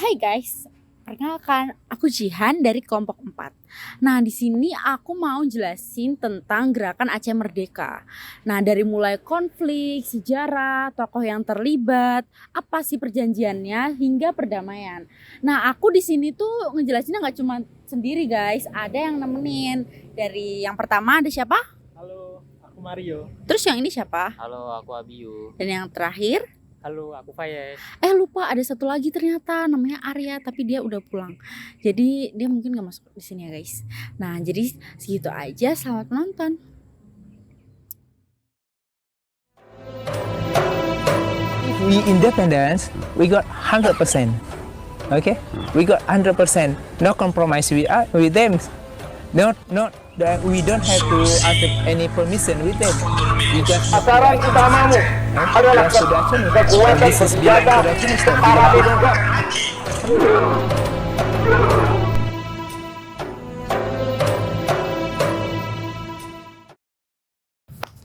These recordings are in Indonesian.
Hai guys, perkenalkan aku Jihan dari kelompok 4. Nah, di sini aku mau jelasin tentang gerakan Aceh Merdeka. Nah, dari mulai konflik, sejarah, tokoh yang terlibat, apa sih perjanjiannya hingga perdamaian. Nah, aku di sini tuh ngejelasinnya nggak cuma sendiri guys, ada yang nemenin. Dari yang pertama ada siapa? Halo, aku Mario. Terus yang ini siapa? Halo, aku Abiyu. Dan yang terakhir? Halo, aku Fayez. Lupa ada satu lagi ternyata namanya Arya tapi dia udah pulang. Jadi dia mungkin gak masuk di sini ya guys. Nah jadi segitu aja. Selamat menonton. If we independence, we got 100%. Okay, we got 100%. No compromise with them. Not that we don't have to ask any permission with them. We just Sasaran utamamu adalah kekuatan bersenjata para demokrat.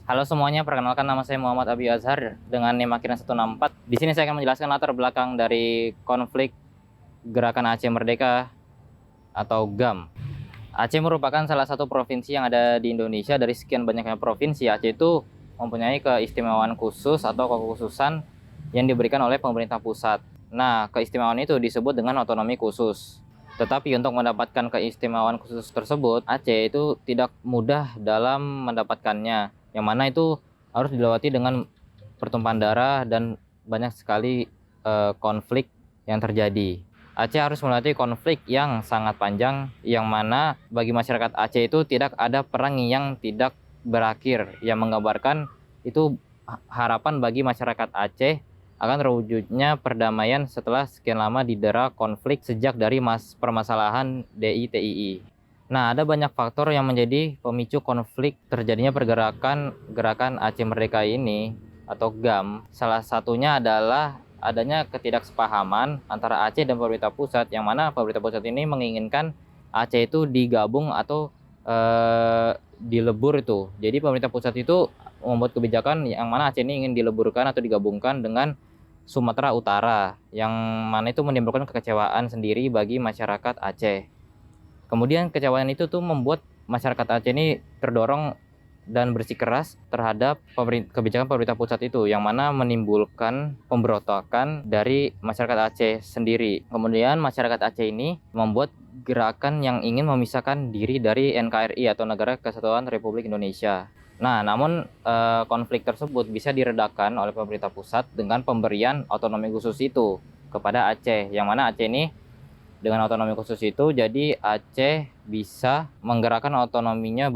Halo semuanya, perkenalkan nama saya Muhammad Abi Azhar dengan NIM akhirnya 164. Di sini saya akan menjelaskan latar belakang dari konflik Gerakan Aceh Merdeka atau GAM. Aceh merupakan salah satu provinsi yang ada di Indonesia. Dari sekian banyaknya provinsi, Aceh itu mempunyai keistimewaan khusus atau kekhususan yang diberikan oleh pemerintah pusat. Nah, keistimewaan itu disebut dengan otonomi khusus. Tetapi untuk mendapatkan keistimewaan khusus tersebut, Aceh itu tidak mudah dalam mendapatkannya, yang mana itu harus dilewati dengan pertumpahan darah dan banyak sekali konflik yang terjadi. Aceh harus melewati konflik yang sangat panjang, yang mana bagi masyarakat Aceh itu tidak ada perang yang tidak berakhir, yang menggambarkan itu harapan bagi masyarakat Aceh akan terwujudnya perdamaian setelah sekian lama didera konflik sejak dari permasalahan DITII. Nah, ada banyak faktor yang menjadi pemicu konflik terjadinya gerakan Aceh Merdeka ini atau GAM. Salah satunya adalah adanya ketidaksepahaman antara Aceh dan pemerintah pusat, yang mana pemerintah pusat ini menginginkan Aceh itu digabung atau dilebur itu. Jadi pemerintah pusat itu membuat kebijakan yang mana Aceh ini ingin dileburkan atau digabungkan dengan Sumatera Utara, yang mana itu menimbulkan kekecewaan sendiri bagi masyarakat Aceh. Kemudian kekecewaan itu tuh membuat masyarakat Aceh ini terdorong dan bersikeras terhadap kebijakan pemerintah pusat itu, yang mana menimbulkan pemberontakan dari masyarakat Aceh sendiri. Kemudian masyarakat Aceh ini membuat gerakan yang ingin memisahkan diri dari NKRI atau Negara Kesatuan Republik Indonesia. Nah, namun konflik tersebut bisa diredakan oleh pemerintah pusat dengan pemberian otonomi khusus itu kepada Aceh, yang mana Aceh ini dengan otonomi khusus itu, jadi Aceh bisa menggerakkan otonominya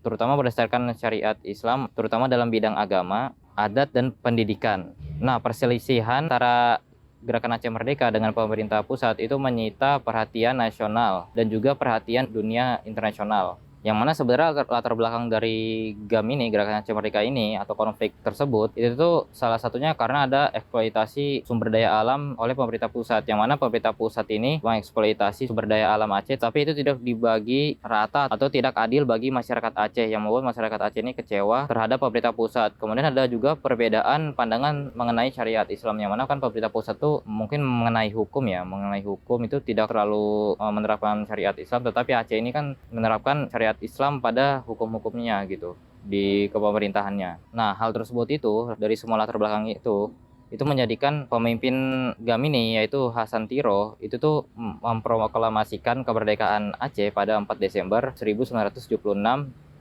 terutama berdasarkan syariat Islam, terutama dalam bidang agama, adat, dan pendidikan. Nah, perselisihan antara Gerakan Aceh Merdeka dengan pemerintah pusat itu menyita perhatian nasional dan juga perhatian dunia internasional. Yang mana sebenarnya latar belakang dari GAM ini, Gerakan Aceh Merdeka ini, atau konflik tersebut, itu tuh salah satunya karena ada eksploitasi sumber daya alam oleh pemerintah pusat, yang mana pemerintah pusat ini mengeksploitasi sumber daya alam Aceh, tapi itu tidak dibagi rata atau tidak adil bagi masyarakat Aceh, yang membuat masyarakat Aceh ini kecewa terhadap pemerintah pusat. Kemudian ada juga perbedaan pandangan mengenai syariat Islam, yang mana kan pemerintah pusat tuh mungkin mengenai hukum itu tidak terlalu menerapkan syariat Islam, tetapi Aceh ini kan menerapkan syariat Islam pada hukum-hukumnya gitu di kepemerintahannya. Nah, hal tersebut itu dari semua latar belakang itu menjadikan pemimpin GAM ini, yaitu Hasan Tiro, itu tuh memproklamasikan kemerdekaan Aceh pada 4 Desember 1976,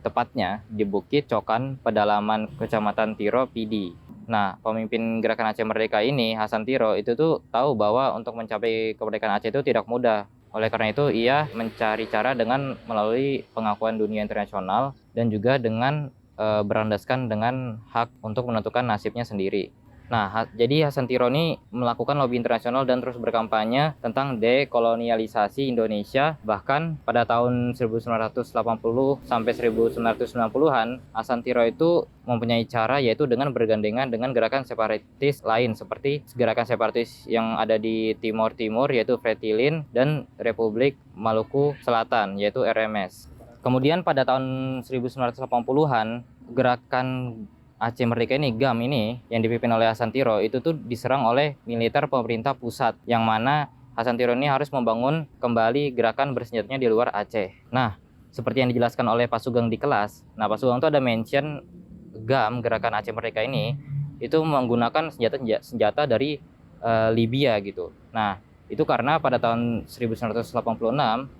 tepatnya di Bukit Cokan, pedalaman Kecamatan Tiro, Pidi. Nah, pemimpin Gerakan Aceh Merdeka ini, Hasan Tiro, itu tuh tahu bahwa untuk mencapai kemerdekaan Aceh itu tidak mudah. Oleh karena itu, ia mencari cara dengan melalui pengakuan dunia internasional dan juga dengan berlandaskan dengan hak untuk menentukan nasibnya sendiri. Nah, jadi Hasan Tiro ini melakukan lobby internasional dan terus berkampanye tentang dekolonialisasi Indonesia. Bahkan pada tahun 1980 sampai 1990-an, Hasan Tiro itu mempunyai cara, yaitu dengan bergandengan dengan gerakan separatis lain seperti gerakan separatis yang ada di Timor Timur, yaitu Fretilin, dan Republik Maluku Selatan, yaitu RMS. Kemudian pada tahun 1980-an, gerakan Aceh Merdeka ini, GAM ini, yang dipimpin oleh Hasan Tiro, itu tuh diserang oleh militer pemerintah pusat, yang mana Hasan Tiro ini harus membangun kembali gerakan bersenjatanya di luar Aceh. Nah, seperti yang dijelaskan oleh Pak Sugeng di kelas, nah Pak Sugeng tuh ada mention GAM, Gerakan Aceh Merdeka ini, itu menggunakan senjata dari Libya gitu. Nah, itu karena pada tahun 1986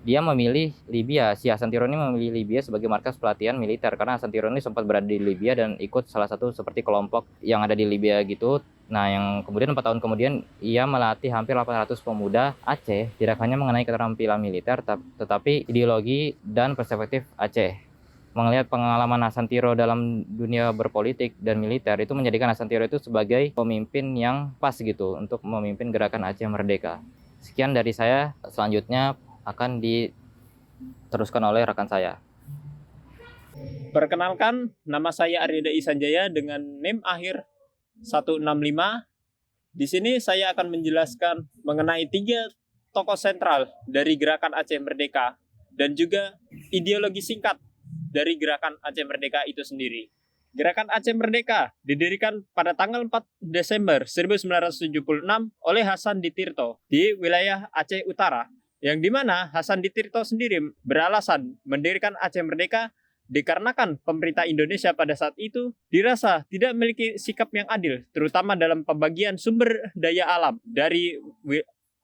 dia memilih Libya, si Hasan Tiro ini memilih Libya sebagai markas pelatihan militer, karena Hasan Tiro ini sempat berada di Libya dan ikut salah satu seperti kelompok yang ada di Libya gitu. Nah, yang kemudian 4 tahun kemudian ia melatih hampir 800 pemuda Aceh, tidak hanya mengenai keterampilan militer tetapi ideologi dan perspektif Aceh. Melihat pengalaman Hasan Tiro dalam dunia berpolitik dan militer, itu menjadikan Hasan Tiro itu sebagai pemimpin yang pas gitu untuk memimpin gerakan Aceh Merdeka. Sekian dari saya, selanjutnya akan diteruskan oleh rekan saya. Perkenalkan, nama saya Aryada Isanjaya dengan NIM akhir 165. Di sini saya akan menjelaskan mengenai 3 tokoh sentral dari gerakan Aceh Merdeka dan juga ideologi singkat dari gerakan Aceh Merdeka itu sendiri. Gerakan Aceh Merdeka didirikan pada tanggal 4 Desember 1976 oleh Hasan Ditirto di wilayah Aceh Utara, yang dimana Hasan Ditirto sendiri beralasan mendirikan Aceh Merdeka dikarenakan pemerintah Indonesia pada saat itu dirasa tidak memiliki sikap yang adil, terutama dalam pembagian sumber daya alam dari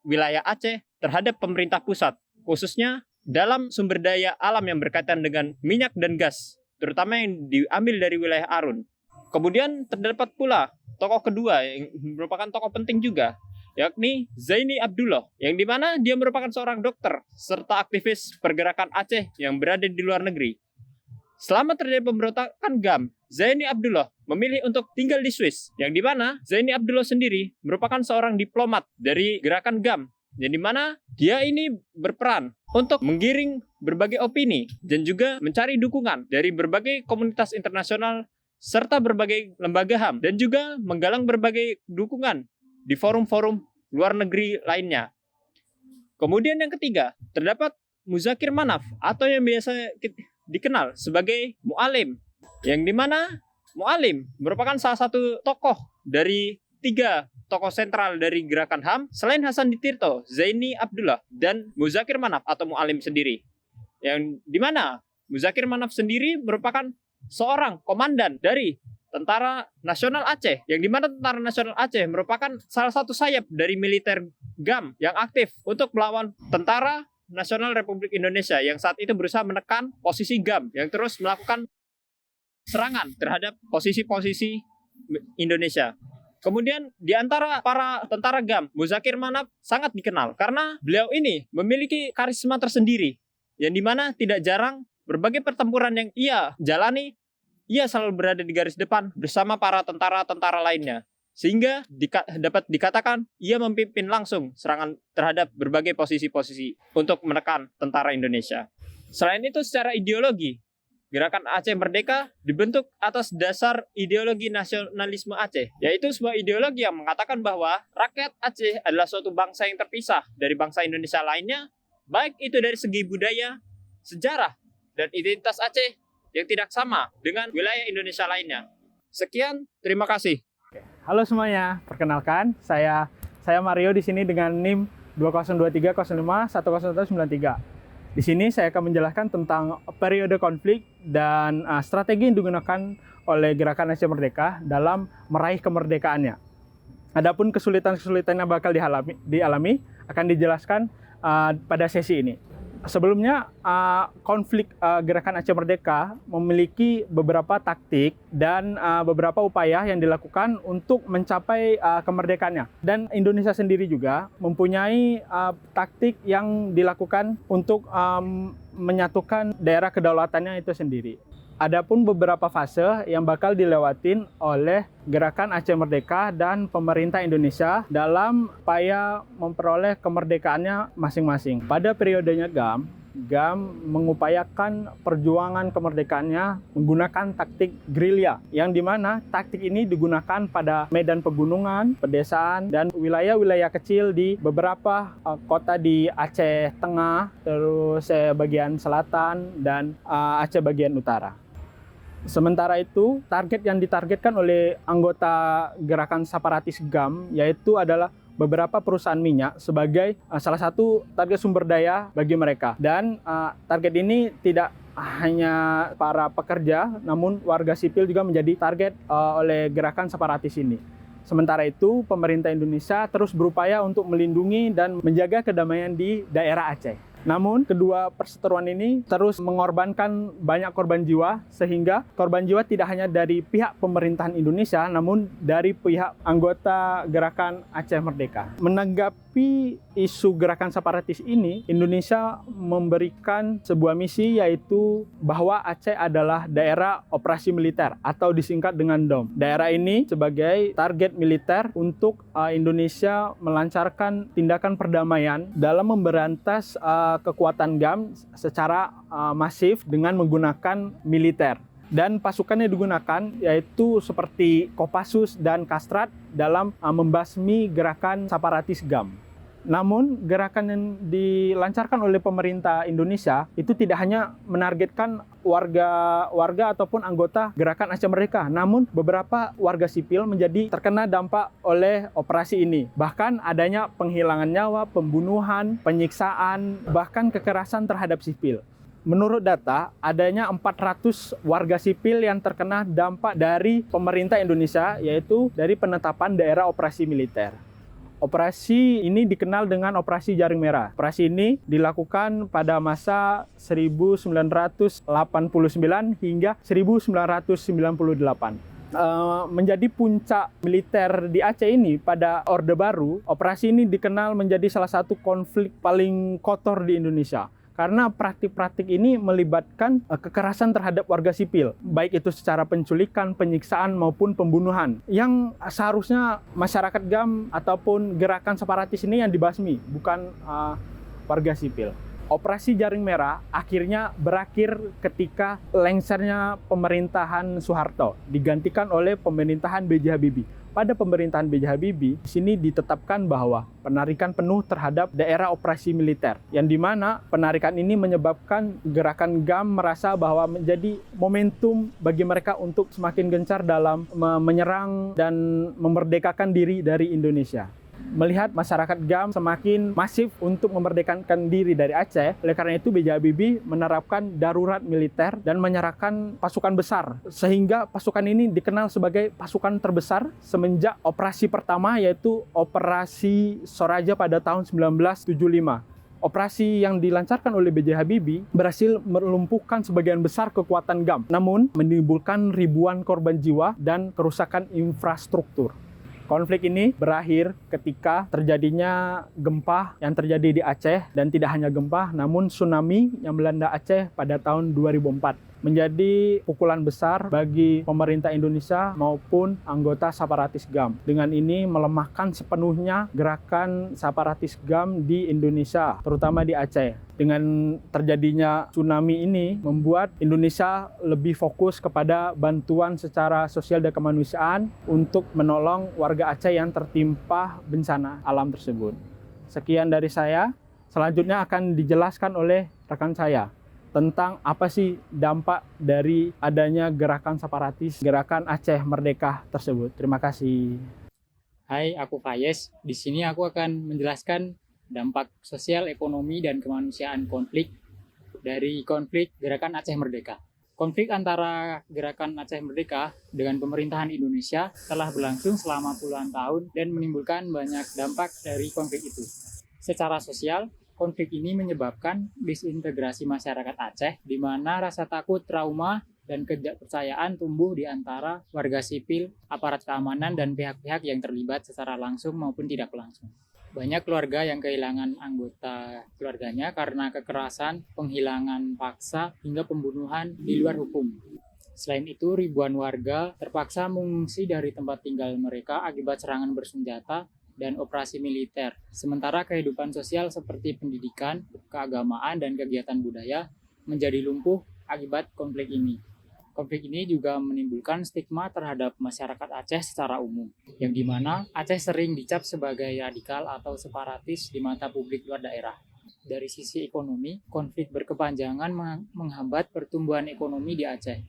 wilayah Aceh terhadap pemerintah pusat, khususnya dalam sumber daya alam yang berkaitan dengan minyak dan gas, terutama yang diambil dari wilayah Arun. Kemudian terdapat pula tokoh kedua yang merupakan tokoh penting juga, yakni Zaini Abdullah, yang dimana dia merupakan seorang dokter serta aktivis pergerakan Aceh yang berada di luar negeri. Selama terjadi pemberontakan GAM, Zaini Abdullah memilih untuk tinggal di Swiss, yang dimana Zaini Abdullah sendiri merupakan seorang diplomat dari gerakan GAM, yang dimana dia ini berperan untuk menggiring berbagai opini dan juga mencari dukungan dari berbagai komunitas internasional serta berbagai lembaga HAM, dan juga menggalang berbagai dukungan di forum-forum luar negeri lainnya. Kemudian yang ketiga, terdapat Muzakir Manaf atau yang biasa dikenal sebagai Mu'alim, yang dimana Mu'alim merupakan salah satu tokoh dari 3 tokoh sentral dari gerakan HAM selain Hasan Ditirto, Zaini Abdullah, dan Muzakir Manaf atau Mu'alim sendiri. Yang dimana Muzakir Manaf sendiri merupakan seorang komandan dari Tentara Nasional Aceh, yang dimana Tentara Nasional Aceh merupakan salah satu sayap dari militer GAM yang aktif untuk melawan Tentara Nasional Republik Indonesia yang saat itu berusaha menekan posisi GAM yang terus melakukan serangan terhadap posisi-posisi Indonesia. Kemudian di antara para tentara GAM, Muzakir Manaf sangat dikenal karena beliau ini memiliki karisma tersendiri, yang dimana tidak jarang berbagai pertempuran yang ia jalani, ia selalu berada di garis depan bersama para tentara-tentara lainnya. Sehingga dapat dikatakan ia memimpin langsung serangan terhadap berbagai posisi-posisi untuk menekan tentara Indonesia. Selain itu, secara ideologi, Gerakan Aceh Merdeka dibentuk atas dasar ideologi nasionalisme Aceh, yaitu sebuah ideologi yang mengatakan bahwa rakyat Aceh adalah suatu bangsa yang terpisah dari bangsa Indonesia lainnya, baik itu dari segi budaya, sejarah, dan identitas Aceh yang tidak sama dengan wilayah Indonesia lainnya. Sekian, terima kasih. Halo semuanya, perkenalkan saya Mario di sini dengan NIM 202305109193. Di sini saya akan menjelaskan tentang periode konflik dan strategi yang digunakan oleh Gerakan Aceh Merdeka dalam meraih kemerdekaannya. Adapun kesulitan-kesulitan yang bakal dialami akan dijelaskan pada sesi ini. Sebelumnya, konflik Gerakan Aceh Merdeka memiliki beberapa taktik dan beberapa upaya yang dilakukan untuk mencapai kemerdekaannya. Dan Indonesia sendiri juga mempunyai taktik yang dilakukan untuk menyatukan daerah kedaulatannya itu sendiri. Adapun beberapa fase yang bakal dilewatin oleh Gerakan Aceh Merdeka dan pemerintah Indonesia dalam upaya memperoleh kemerdekaannya masing-masing. Pada periodenya GAM mengupayakan perjuangan kemerdekaannya menggunakan taktik gerilya, yang dimana taktik ini digunakan pada medan pegunungan, pedesaan, dan wilayah-wilayah kecil di beberapa kota di Aceh Tengah, terus bagian selatan, dan Aceh bagian utara. Sementara itu, target yang ditargetkan oleh anggota gerakan separatis GAM yaitu adalah beberapa perusahaan minyak sebagai salah satu target sumber daya bagi mereka. Dan target ini tidak hanya para pekerja, namun warga sipil juga menjadi target oleh gerakan separatis ini. Sementara itu, pemerintah Indonesia terus berupaya untuk melindungi dan menjaga kedamaian di daerah Aceh. Namun, kedua perseteruan ini terus mengorbankan banyak korban jiwa, sehingga korban jiwa tidak hanya dari pihak pemerintahan Indonesia, namun dari pihak anggota gerakan Aceh Merdeka. Menanggapi isu gerakan separatis ini, Indonesia memberikan sebuah misi, yaitu bahwa Aceh adalah daerah operasi militer atau disingkat dengan DOM. Daerah ini sebagai target militer untuk Indonesia melancarkan tindakan perdamaian dalam memberantas kekuatan GAM secara masif dengan menggunakan militer. Dan pasukan yang digunakan yaitu seperti Kopassus dan Kastrat dalam membasmi gerakan separatis GAM. Namun, gerakan yang dilancarkan oleh pemerintah Indonesia itu tidak hanya menargetkan warga ataupun anggota gerakan Aceh Merdeka, namun beberapa warga sipil menjadi terkena dampak oleh operasi ini. Bahkan adanya penghilangan nyawa, pembunuhan, penyiksaan, bahkan kekerasan terhadap sipil. Menurut data, adanya 400 warga sipil yang terkena dampak dari pemerintah Indonesia, yaitu dari penetapan daerah operasi militer. Operasi ini dikenal dengan Operasi Jaring Merah. Operasi ini dilakukan pada masa 1989 hingga 1998. Menjadi puncak militer di Aceh ini pada Orde Baru, operasi ini dikenal menjadi salah satu konflik paling kotor di Indonesia. Karena praktik-praktik ini melibatkan kekerasan terhadap warga sipil, baik itu secara penculikan, penyiksaan, maupun pembunuhan. Yang seharusnya masyarakat GAM ataupun gerakan separatis ini yang dibasmi, bukan warga sipil. Operasi Jaring Merah akhirnya berakhir ketika lengsernya pemerintahan Soeharto, digantikan oleh pemerintahan B.J. Habibie. Pada pemerintahan B.J. Habibie, di sini ditetapkan bahwa penarikan penuh terhadap daerah operasi militer, yang dimana penarikan ini menyebabkan gerakan GAM merasa bahwa menjadi momentum bagi mereka untuk semakin gencar dalam menyerang dan memerdekakan diri dari Indonesia. Melihat masyarakat GAM semakin masif untuk memerdekakan diri dari Aceh, oleh karena itu B.J. Habibie menerapkan darurat militer dan menyerahkan pasukan besar, sehingga pasukan ini dikenal sebagai pasukan terbesar semenjak operasi pertama, yaitu Operasi Soraja pada tahun 1975. Operasi yang dilancarkan oleh B.J. Habibie berhasil melumpuhkan sebagian besar kekuatan GAM, namun menimbulkan ribuan korban jiwa dan kerusakan infrastruktur. Konflik ini berakhir ketika terjadinya gempa yang terjadi di Aceh, dan tidak hanya gempa, namun tsunami yang melanda Aceh pada tahun 2004. Menjadi pukulan besar bagi pemerintah Indonesia maupun anggota separatis GAM. Dengan ini melemahkan sepenuhnya gerakan separatis GAM di Indonesia, terutama di Aceh. Dengan terjadinya tsunami ini membuat Indonesia lebih fokus kepada bantuan secara sosial dan kemanusiaan untuk menolong warga Aceh yang tertimpa bencana alam tersebut. Sekian dari saya. Selanjutnya akan dijelaskan oleh rekan saya tentang apa sih dampak dari adanya gerakan separatis, gerakan Aceh Merdeka tersebut. Terima kasih. Hai, aku Fayez. Di sini aku akan menjelaskan dampak sosial, ekonomi, dan kemanusiaan konflik dari konflik gerakan Aceh Merdeka. Konflik antara gerakan Aceh Merdeka dengan pemerintahan Indonesia telah berlangsung selama puluhan tahun dan menimbulkan banyak dampak dari konflik itu. Secara sosial, konflik ini menyebabkan disintegrasi masyarakat Aceh, di mana rasa takut, trauma, dan ketidakpercayaan tumbuh di antara warga sipil, aparat keamanan, dan pihak-pihak yang terlibat secara langsung maupun tidak langsung. Banyak keluarga yang kehilangan anggota keluarganya karena kekerasan, penghilangan paksa, hingga pembunuhan di luar hukum. Selain itu, ribuan warga terpaksa mengungsi dari tempat tinggal mereka akibat serangan bersenjata dan operasi militer. Sementara kehidupan sosial seperti pendidikan, keagamaan, dan kegiatan budaya menjadi lumpuh akibat konflik ini. Konflik ini juga menimbulkan stigma terhadap masyarakat Aceh secara umum, yang dimana Aceh sering dicap sebagai radikal atau separatis di mata publik luar daerah. Dari sisi ekonomi, konflik berkepanjangan menghambat pertumbuhan ekonomi di Aceh.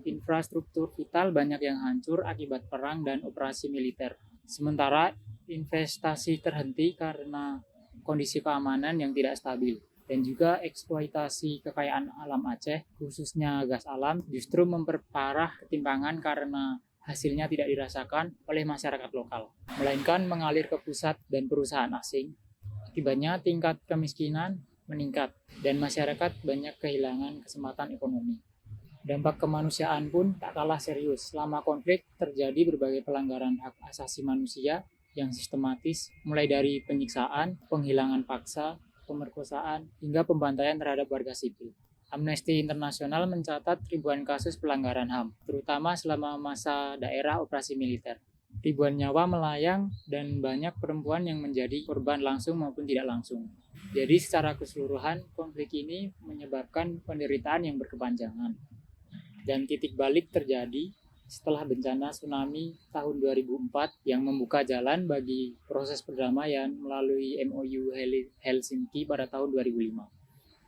infrastruktur vital banyak yang hancur akibat perang dan operasi militer. Sementara investasi terhenti karena kondisi keamanan yang tidak stabil. Dan juga eksploitasi kekayaan alam Aceh, khususnya gas alam, justru memperparah ketimpangan karena hasilnya tidak dirasakan oleh masyarakat lokal, melainkan mengalir ke pusat dan perusahaan asing. Akibatnya tingkat kemiskinan meningkat dan masyarakat banyak kehilangan kesempatan ekonomi. Dampak kemanusiaan pun tak kalah serius. Selama konflik terjadi berbagai pelanggaran hak asasi manusia yang sistematis, mulai dari penyiksaan, penghilangan paksa, pemerkosaan, hingga pembantaian terhadap warga sipil. Amnesty Internasional mencatat ribuan kasus pelanggaran HAM, terutama selama masa daerah operasi militer. Ribuan nyawa melayang dan banyak perempuan yang menjadi korban langsung maupun tidak langsung. Jadi secara keseluruhan, konflik ini menyebabkan penderitaan yang berkepanjangan. Dan titik balik terjadi setelah bencana tsunami tahun 2004 yang membuka jalan bagi proses perdamaian melalui MOU Helsinki pada tahun 2005.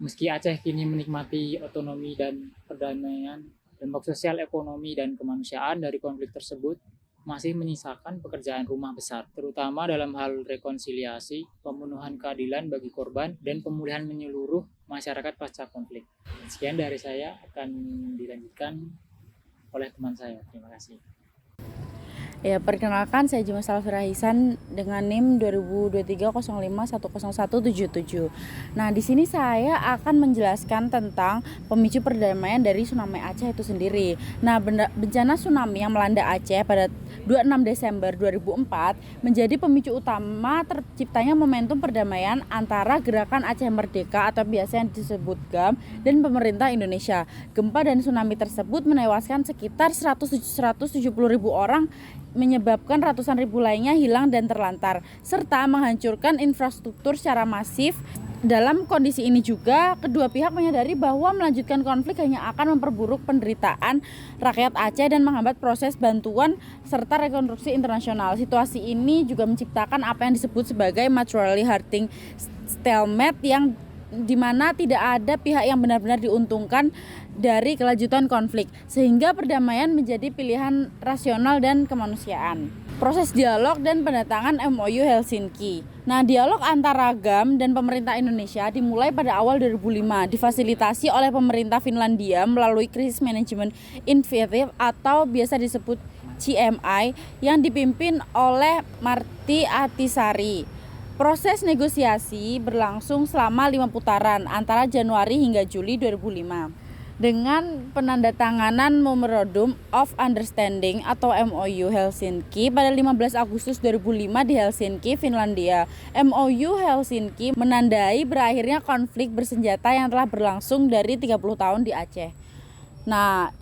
Meski Aceh kini menikmati otonomi dan perdamaian, dampak sosial, ekonomi, dan kemanusiaan dari konflik tersebut masih menyisakan pekerjaan rumah besar, terutama dalam hal rekonsiliasi, pemenuhan keadilan bagi korban, dan pemulihan menyeluruh masyarakat pasca konflik. Sekian dari saya, akan dilanjutkan oleh teman saya. Terima kasih. Ya, perkenalkan saya Juma Salfira Hisan dengan NIM 202305101177. Nah, di sini saya akan menjelaskan tentang pemicu perdamaian dari tsunami Aceh itu sendiri. Nah, bencana tsunami yang melanda Aceh pada 26 Desember 2004 menjadi pemicu utama terciptanya momentum perdamaian antara Gerakan Aceh Merdeka atau biasa yang disebut GAM dan pemerintah Indonesia. Gempa dan tsunami tersebut menewaskan sekitar 170.000 orang, menyebabkan ratusan ribu lainnya hilang dan terlantar, serta menghancurkan infrastruktur secara masif. Dalam kondisi ini juga, kedua pihak menyadari bahwa melanjutkan konflik hanya akan memperburuk penderitaan rakyat Aceh dan menghambat proses bantuan serta rekonstruksi internasional. Situasi ini juga menciptakan apa yang disebut sebagai mutually hurting stalemate, yang dimana tidak ada pihak yang benar-benar diuntungkan dari kelanjutan konflik, sehingga perdamaian menjadi pilihan rasional dan kemanusiaan. Proses dialog dan pendatangan MOU Helsinki. Nah, dialog antara GAM dan pemerintah Indonesia dimulai pada awal 2005, difasilitasi oleh pemerintah Finlandia melalui Crisis Management Initiative atau biasa disebut CMI yang dipimpin oleh Marty Ahtisaari. Proses negosiasi berlangsung selama 5 putaran antara Januari hingga Juli 2005. Dengan penandatanganan Memorandum of Understanding atau MOU Helsinki pada 15 Agustus 2005 di Helsinki, Finlandia. MOU Helsinki menandai berakhirnya konflik bersenjata yang telah berlangsung dari 30 tahun di Aceh. Nah,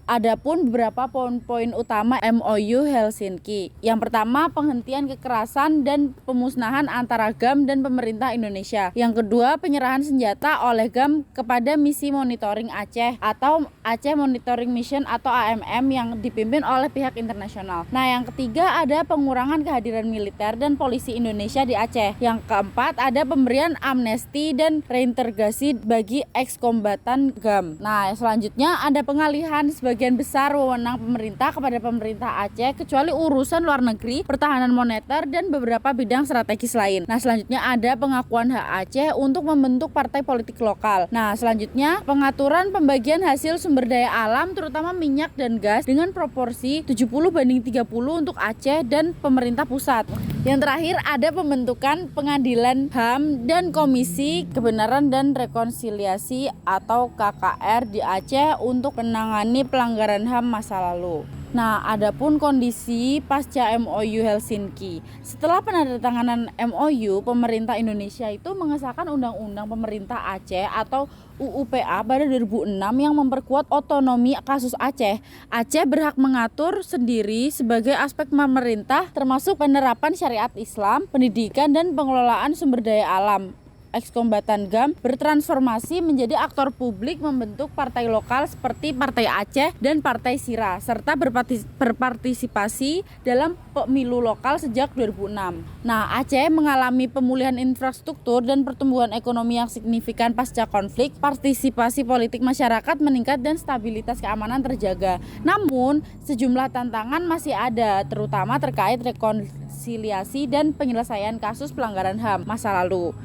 adapun beberapa poin-poin utama MOU Helsinki. Yang pertama, penghentian kekerasan dan pemusnahan antara GAM dan pemerintah Indonesia. Yang kedua, penyerahan senjata oleh GAM kepada misi monitoring Aceh atau Aceh Monitoring Mission atau AMM yang dipimpin oleh pihak internasional. Nah, yang ketiga ada pengurangan kehadiran militer dan polisi Indonesia di Aceh. Yang keempat ada pemberian amnesti dan reintegrasi bagi ex-kombatan GAM. Nah, selanjutnya ada pengalihan sebagian besar wewenang pemerintah kepada pemerintah Aceh kecuali urusan luar negeri, pertahanan moneter, dan beberapa bidang strategis lain. Nah, selanjutnya ada pengakuan hak Aceh untuk membentuk partai politik lokal. Nah, selanjutnya pengaturan pembagian hasil sumber daya alam terutama minyak dan gas dengan proporsi 70:30 untuk Aceh dan pemerintah pusat. Yang terakhir ada pembentukan pengadilan HAM dan Komisi Kebenaran dan Rekonsiliasi atau KKR di Aceh untuk menangani pelanggaran HAM masa lalu. Nah, adapun kondisi pasca MOU Helsinki. Setelah penandatanganan MOU, pemerintah Indonesia itu mengesahkan Undang-Undang Pemerintah Aceh atau UUPA pada 2006 yang memperkuat otonomi kasus Aceh. Aceh berhak mengatur sendiri sebagai aspek pemerintah termasuk penerapan syariat Islam, pendidikan, dan pengelolaan sumber daya alam. ekskombatan GAM bertransformasi menjadi aktor publik membentuk partai lokal seperti Partai Aceh dan Partai Sira, serta berpartisipasi dalam pemilu lokal sejak 2006. Nah, Aceh mengalami pemulihan infrastruktur dan pertumbuhan ekonomi yang signifikan pasca konflik, partisipasi politik masyarakat meningkat dan stabilitas keamanan terjaga. Namun, sejumlah tantangan masih ada, terutama terkait rekonsiliasi dan penyelesaian kasus pelanggaran HAM masa lalu.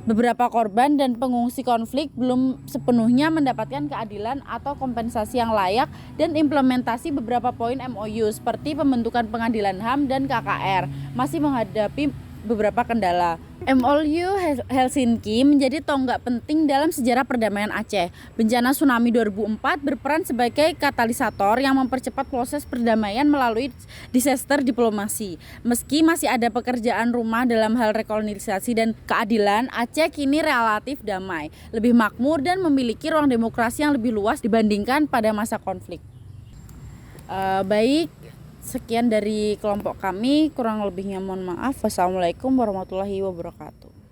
Beberapa korban dan pengungsi konflik belum sepenuhnya mendapatkan keadilan atau kompensasi yang layak, dan implementasi beberapa poin MOU seperti pembentukan pengadilan HAM dan KKR masih menghadapi beberapa kendala. MOU Helsinki menjadi tonggak penting dalam sejarah perdamaian Aceh. Bencana tsunami 2004 berperan sebagai katalisator yang mempercepat proses perdamaian melalui disaster diplomasi. Meski masih ada pekerjaan rumah dalam hal rekonsiliasi dan keadilan, Aceh kini relatif damai, lebih makmur dan memiliki ruang demokrasi yang lebih luas dibandingkan pada masa konflik. Baik, sekian dari kelompok kami, kurang lebihnya mohon maaf. Wassalamualaikum warahmatullahi wabarakatuh.